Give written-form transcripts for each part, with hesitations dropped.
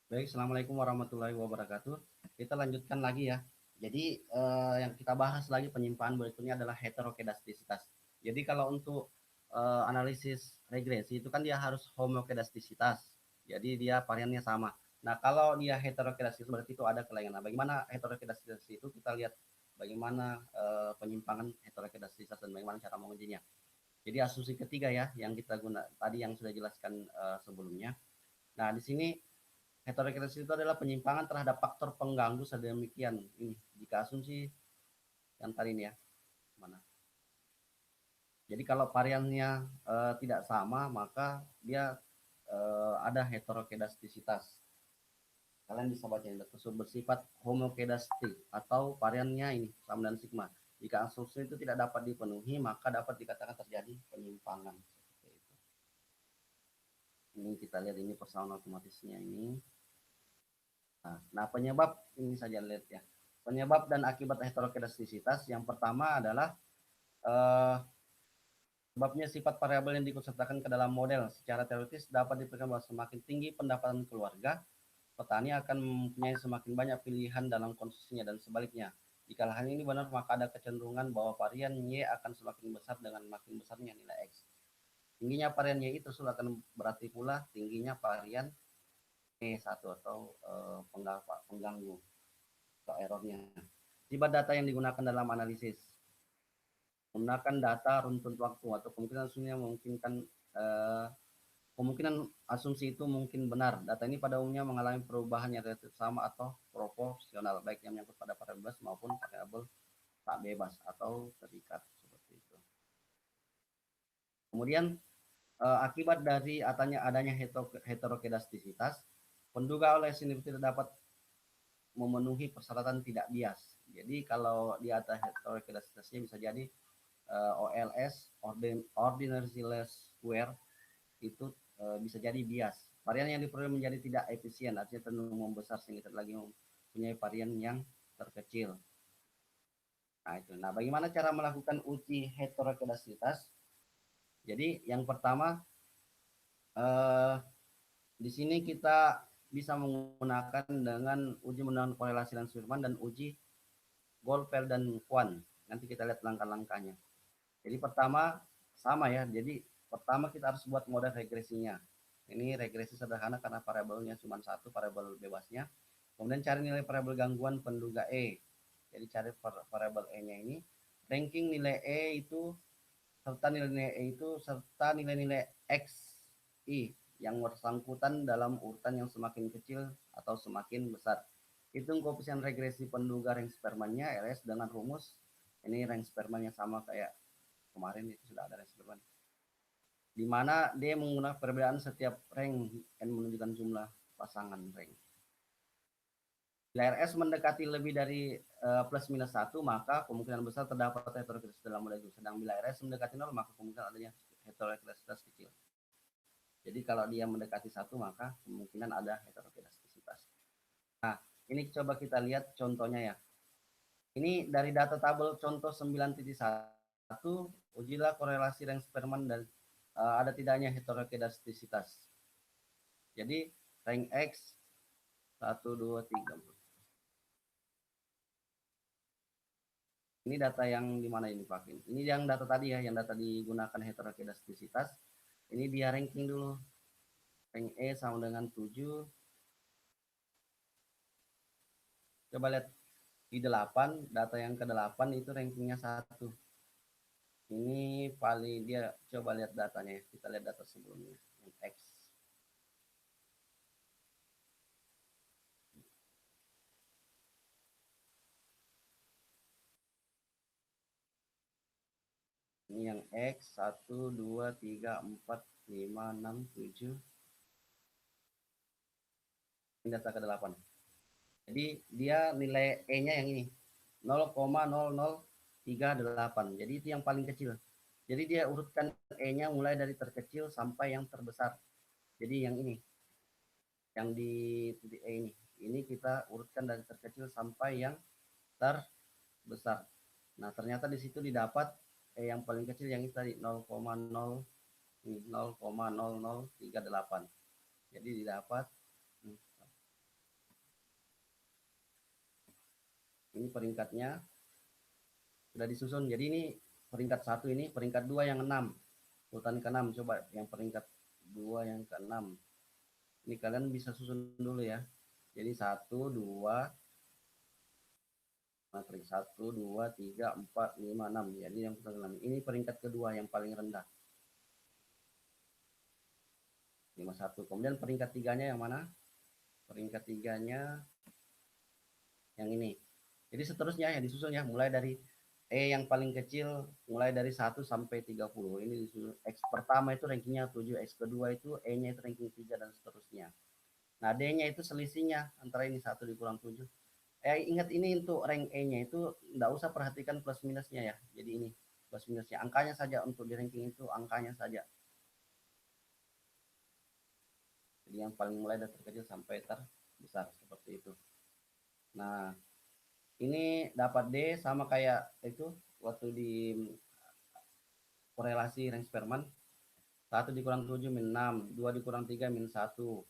Baik, Assalamualaikum warahmatullahi wabarakatuh. Kita lanjutkan lagi ya. Jadi yang kita bahas lagi penyimpanan berikutnya adalah heterokedastisitas. Jadi kalau untuk analisis regresi itu kan dia harus homokedastisitas. Jadi dia variannya sama. Nah kalau dia heterokedastisitas berarti itu ada kelainan. Nah, bagaimana heterokedastisitas itu kita lihat bagaimana penyimpangan heterokedastisitas dan bagaimana cara mengujinya. Jadi asumsi ketiga ya yang kita guna tadi yang sudah jelaskan sebelumnya. Nah di sini heterogenesis itu adalah penyimpangan terhadap faktor pengganggu sedemikian ini jika asumsi yang tadi ini ya mana. Jadi kalau variannya tidak sama maka dia ada heterokedastisitas. Kalian bisa baca ini tersebut bersifat homokedastik atau variannya ini sama dan sigma. Jika asumsi itu tidak dapat dipenuhi maka dapat dikatakan terjadi penyimpangan. Seperti itu. Ini kita lihat ini persamaan otomatisnya ini. Nah, penyebab ini saja lihat ya. Penyebab dan akibat heterokedastisitas yang pertama adalah eh, sebabnya sifat variabel yang diikutsertakan ke dalam model. Secara teoritis dapat diperkirakan bahwa semakin tinggi pendapatan keluarga, petani akan mempunyai semakin banyak pilihan dalam konsumsinya dan sebaliknya. Jika hal ini benar, maka ada kecenderungan bahwa varian Y akan semakin besar dengan makin besarnya nilai X. Tingginya varian Y itu akan berarti pula tingginya varian E1 atau pengganggu atau errornya. Tiba data yang digunakan dalam analisis menggunakan data runtun waktu atau kemungkinan asumsinya memungkinkan kemungkinan asumsi itu mungkin benar. Data ini pada umumnya mengalami perubahan yang relatif sama atau proporsional, baik yang menyangkut pada variabel bebas maupun variabel tak bebas atau terikat seperti itu. Kemudian akibat dari adanya heterokedastisitas, penduga oleh sendiri tidak dapat memenuhi persyaratan tidak bias. Jadi kalau di atas heterokedastisitasnya bisa jadi OLS ordinary square itu bisa jadi bias. Varian yang diperoleh menjadi tidak efisien, artinya cenderung membesar sehingga tidak lagi mempunyai varian yang terkecil. Nah itu. Nah bagaimana cara melakukan uji heterokedastisitas? Jadi yang pertama eh, di sini kita bisa menggunakan dengan uji menggunakan korelasi dan Spearman dan uji Goldfeld dan Kwan. Nanti kita lihat langkah-langkahnya. Jadi pertama sama ya. Jadi pertama kita harus buat model regresinya. Ini regresi sederhana karena variabelnya cuma satu, variabel bebasnya. Kemudian cari nilai variabel gangguan penduga E. Jadi cari variabel E-nya ini. Ranking nilai E itu serta nilai-nilai E itu serta nilai-nilai X, I yang bersangkutan dalam urutan yang semakin kecil atau semakin besar. Hitung koefisien regresi penduga rank spermannya RS dengan rumus ini rank sperman yang sama kayak kemarin itu sudah ada rank sperman. Di mana dia menggunakan perbedaan setiap rank dan menunjukkan jumlah pasangan rank. Bila RS mendekati lebih dari plus minus 1, maka kemungkinan besar terdapat heterogeneisitas dalam model itu. Sedang bila RS mendekati 0, maka kemungkinan adanya heterogeneisitas kecil. Jadi kalau dia mendekati 1, maka kemungkinan ada heterogeneisitas. Nah, ini coba kita lihat contohnya ya. Ini dari data tabel contoh 9.1, ujilah korelasi rank sperman dan ada tidaknya heterokedastisitas. Jadi rank X 1, 2, 3. Ini data yang di mana ini Pak? Ini yang data tadi ya, yang data digunakan heterokedastisitas. Ini dia ranking dulu. Rank E sama dengan 7. Coba lihat di 8, data yang ke-8 itu rankingnya 1. Ini paling dia coba lihat datanya ya. Kita lihat data sebelumnya. Yang X. Ini yang X 1, 2, 3, 4, 5, 6, 7. Ini data ke-8. Jadi dia nilai E-nya yang ini 0,0038. Jadi itu yang paling kecil. Jadi dia urutkan E-nya mulai dari terkecil sampai yang terbesar. Jadi yang ini, yang di titik E ini. Ini kita urutkan dari terkecil sampai yang terbesar. Nah, ternyata di situ didapat yang paling kecil yang itu tadi 0,0038. Jadi didapat Ini peringkatnya sudah disusun. Jadi ini peringkat 1, ini peringkat 2 yang 6. Urutan ke-6, coba yang peringkat 2 yang ke-6. Ini kalian bisa susun dulu ya. Jadi 1, 2, 1, 2, 3, 4, 5, 6. Jadi yang ke-6. Ini peringkat kedua yang paling rendah. 51. Kemudian peringkat tiganya yang mana? Peringkat tiganya yang ini. Jadi seterusnya yang disusun ya, mulai dari E yang paling kecil, mulai dari 1 sampai 30. Ini disusun. X pertama itu rankingnya 7, X kedua itu E-nya itu ranking 3 dan seterusnya. Nah, D-nya itu selisihnya antara ini 1 dikurang 7. Ingat ini untuk rank E-nya itu enggak usah perhatikan plus minusnya ya. Jadi ini plus minusnya, angkanya saja untuk di ranking itu, angkanya saja. Jadi yang paling mulai dari terkecil sampai terbesar seperti itu. Nah, ini dapat D sama kayak itu waktu di korelasi rank Sperman. 1 dikurang 7 min 6, 2 dikurang 3 min 1.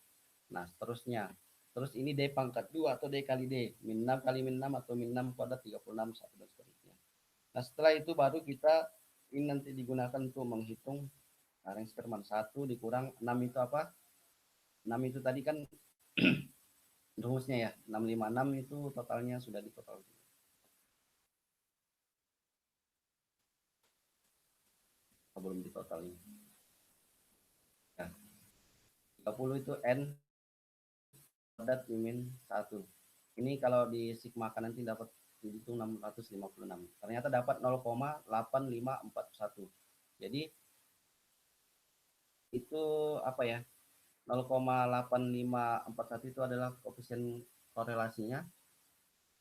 Nah, seterusnya. Terus ini D pangkat 2 atau D kali D. Min 6 kali min 6 atau min 6 kuadrat 36, 1 dan seterusnya. Nah, setelah itu baru kita ini nanti digunakan untuk menghitung rank Sperman. 1 dikurang 6 itu apa? 6 itu tadi kan rumusnya ya. 656 itu totalnya sudah di total. Belum di total ini. Nah, 30 itu N kuadrat min 1. Ini kalau di sigmakan nanti dapat itu 656. Ternyata dapat 0,8541. Jadi itu apa ya? 0,8541 itu adalah koefisien korelasinya.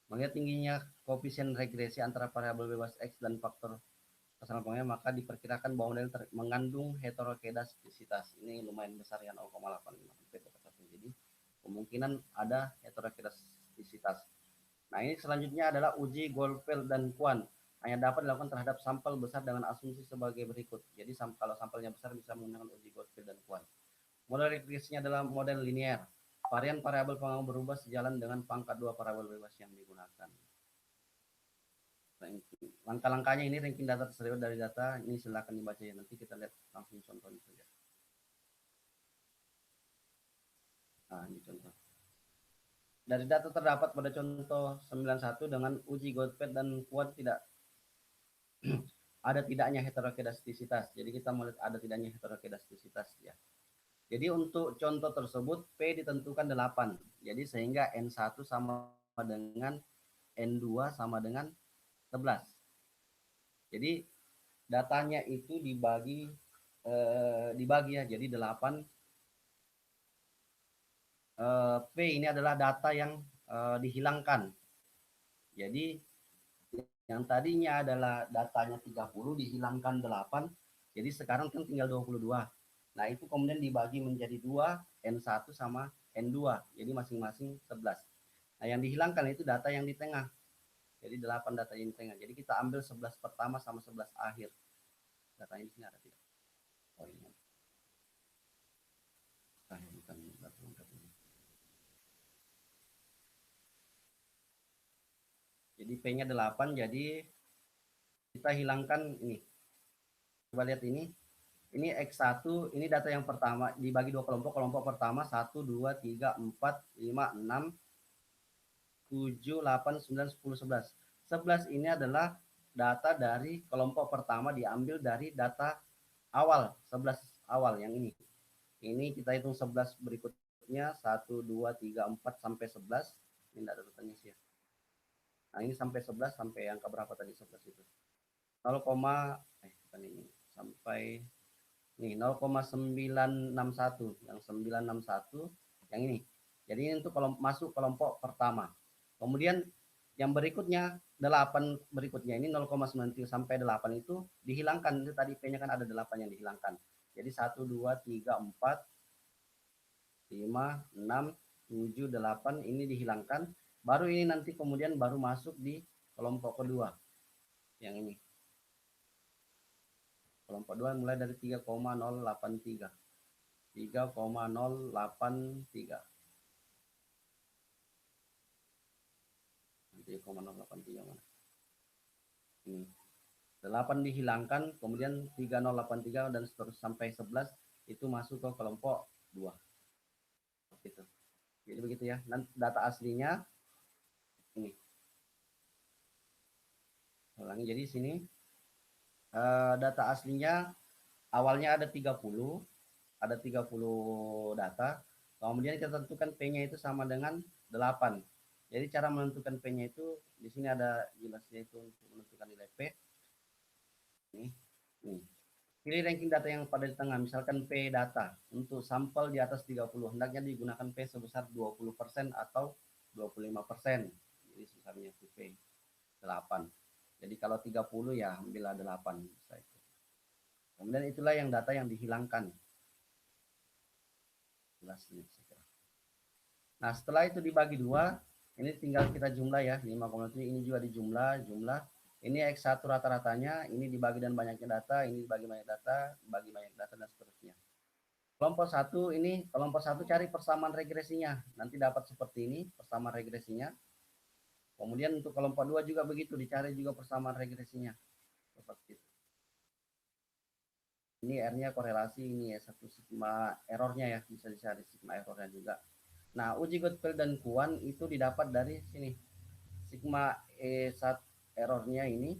Melihat tingginya koefisien regresi antara variabel bebas X dan faktor kesalahpahamannya, maka diperkirakan bahwa model mengandung heterokedastisitas. Ini lumayan besar ya, 0,85. Jadi kemungkinan ada heterokedastisitas. Nah, ini selanjutnya adalah uji Goldfeld dan Kwon. Hanya dapat dilakukan terhadap sampel besar dengan asumsi sebagai berikut. Jadi kalau sampelnya besar bisa menggunakan uji Goldfeld dan Kwon. Model regresinya adalah model linear. Varian variabel pengaruh berubah sejalan dengan pangkat 2 variabel bebas yang digunakan. Langkah-langkahnya ini ranking data tersebut dari data ini silakan dibaca ya. Nanti kita lihat langsung contohnya saja. Nah, ini contoh. Dari data terdapat pada contoh 91 dengan uji Goldfeld dan Kwon tidak ada tidaknya heterokedastisitas. Jadi kita melihat ada tidaknya heterokedastisitas ya. Jadi untuk contoh tersebut P ditentukan 8. Jadi sehingga N1 sama dengan N2 sama dengan 11. Jadi datanya itu dibagi ya. Jadi 8 P ini adalah data yang dihilangkan. Jadi yang tadinya adalah datanya 30 dihilangkan 8. Jadi sekarang kan tinggal 22. Nah, itu kemudian dibagi menjadi 2, N1 sama N2. Jadi masing-masing 11. Nah, yang dihilangkan itu data yang di tengah. Jadi 8 data yang di tengah. Jadi kita ambil 11 pertama sama 11 akhir. Datanya di sini ada tidak? Oh, ini. Bukan data lengkap ini. Jadi P-nya 8, jadi kita hilangkan ini. Coba lihat ini. Ini X1, ini data yang pertama, dibagi dua kelompok. Kelompok pertama 1, 2, 3, 4, 5, 6, 7, 8, 9, 10, 11. 11 ini adalah data dari kelompok pertama diambil dari data awal, 11 awal yang ini. Ini kita hitung 11 berikutnya, 1, 2, 3, 4, sampai 11. Ini tidak ada datanya sih ya. Nah, ini sampai 11, sampai angka berapa tadi 11 itu? 0, bukan ini, sampai nih 0,961, yang 961 yang ini. Jadi ini untuk masuk kelompok pertama. Kemudian yang berikutnya 8 berikutnya ini 0,93 sampai 8 itu dihilangkan. Itu tadi P-nya kan ada 8 yang dihilangkan. Jadi 1, 2, 3, 4, 5, 6, 7, 8 ini dihilangkan. Baru ini nanti kemudian baru masuk di kelompok kedua. Yang ini. Kelompok 2 mulai dari 3,083. 3,083. 3,083 mana? Ini 8 dihilangkan, kemudian 3083 dan seterusnya sampai 11 itu masuk ke kelompok 2. Gitu. Jadi begitu ya. Dan data aslinya ini. Ulangi, jadi sini data aslinya awalnya ada 30 data. Kemudian kita tentukan P-nya itu sama dengan 8. Jadi cara menentukan P-nya itu di sini ada jelasnya itu untuk menentukan nilai P. Nih. Pilih ranking data yang pada di tengah, misalkan P data. Untuk sampel di atas 30, hendaknya digunakan P sebesar 20% atau 25%. Jadi sisanya itu P 8. Jadi kalau 30 ya ambillah 8. Kemudian itulah yang data yang dihilangkan. Nah setelah itu dibagi 2, ini tinggal kita jumlah ya, 5,7 ini juga dijumlah, ini X1 rata-ratanya, ini dibagi dan banyaknya data, ini dibagi banyak data, bagi banyak data dan seterusnya. Kelompok 1 ini, kelompok 1 cari persamaan regresinya, nanti dapat seperti ini persamaan regresinya. Kemudian untuk kelompok 2 juga begitu, dicari juga persamaan regresinya. Seperti itu. Ini R-nya korelasi, ini ya satu sigma errornya ya, bisa dicari sigma errornya juga. Nah, uji Godfrey dan Kuan itu didapat dari sini. Sigma E1 errornya ini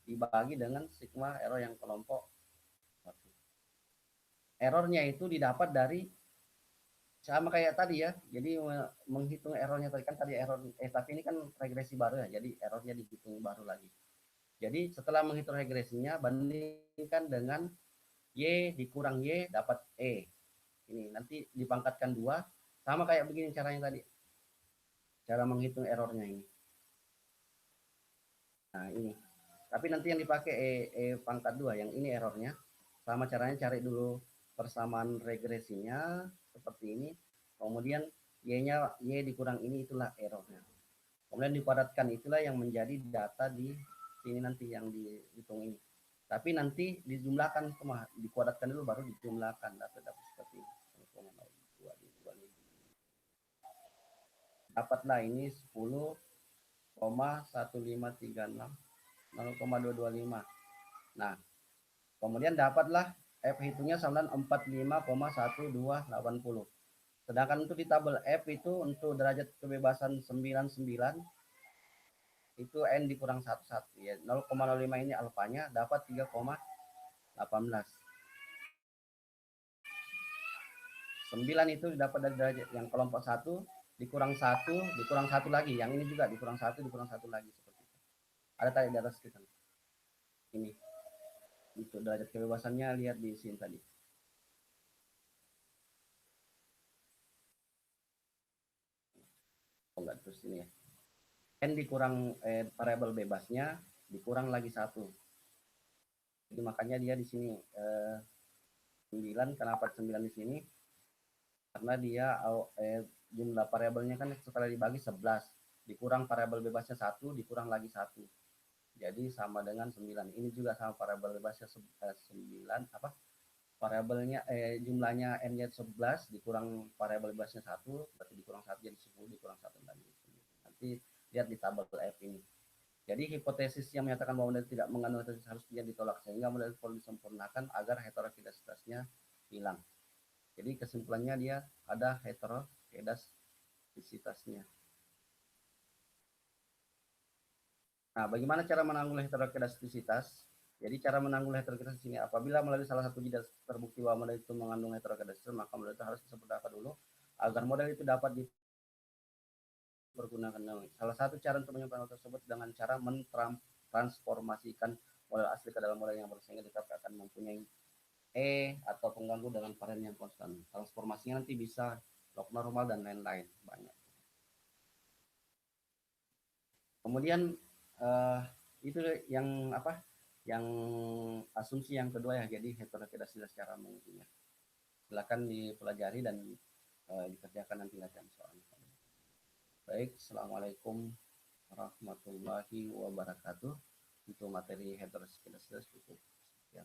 dibagi dengan sigma error yang kelompok 1. Errornya itu didapat dari sama kayak tadi ya. Jadi menghitung errornya tadi kan tadi error tapi ini kan regresi baru ya. Jadi errornya dihitung baru lagi. Jadi setelah menghitung regresinya bandingkan dengan Y dikurang Y dapat E. Ini nanti dipangkatkan 2 sama kayak begini caranya tadi. Cara menghitung errornya ini. Nah, ini. Tapi nanti yang dipakai E pangkat 2, yang ini errornya. Sama caranya cari dulu persamaan regresinya seperti ini. Kemudian Y-nya Y dikurang ini itulah errornya. Kemudian dipadatkan itulah yang menjadi data di sini nanti yang dihitung ini. Tapi nanti dijumlahkan semua, dikuadratkan dulu baru dijumlahkan data-data seperti ini. Dapatlah ini 10,1536 0,225. Nah, kemudian dapatlah F hitungnya sama dengan 45,1280. Sedangkan untuk di tabel F itu untuk derajat kebebasan 99 itu N dikurang 11 ya. 0,05 ini alfanya dapat 3,18. 9 itu didapat dari derajat yang kelompok 1 dikurang 1 lagi. Yang ini juga dikurang 1 lagi seperti itu. Ada tadi di atas kita. Ini. Untuk derajat kebebasannya lihat di sini tadi. Oh enggak, terus ini ya. N dikurang variabel bebasnya dikurang lagi 1. Jadi makanya dia di sini 9. Kenapa 9 di sini? Karena dia jumlah variabelnya kan setelah dibagi 11 dikurang variabel bebasnya 1 dikurang lagi 1. Jadi sama dengan 9. Ini juga sama variabel bebasnya 9 apa? Variabelnya jumlahnya n-nya 11 dikurang variabel bebasnya 1 berarti dikurang 1 jadi 10 dikurang 1 lagi. Nanti lihat di tabel F ini. Jadi hipotesis yang menyatakan bahwa model tidak mengandung heterogenetas harusnya ditolak sehingga model perlu disempurnakan agar heterogeneisitasnya hilang. Jadi kesimpulannya dia ada heterogeneisitasnya. Nah, bagaimana cara menanggulangi heterogeneisitas? Jadi cara menanggulangi heterogeneisitas ini apabila melalui salah satu jeda terbukti bahwa model itu mengandung heterogeneisitas, maka model itu harus disempurnakan dulu agar model itu dapat dipergunakan. Salah satu cara untuk menyempurnakan tersebut dengan cara mentransformasikan model asli ke dalam model yang baru sehingga kita akan mempunyai atau pengganggu dengan varian yang konstan. Transformasinya nanti bisa log normal dan lain-lain banyak. Kemudian itu yang apa? Yang asumsi yang kedua ya, jadi heterogeneisitas secara mengujinya. Silakan dipelajari dan dikerjakan nanti latihan soalnya. Baik, assalamualaikum warahmatullahi wabarakatuh. Untuk materi heterogeneisitas cukup sekian.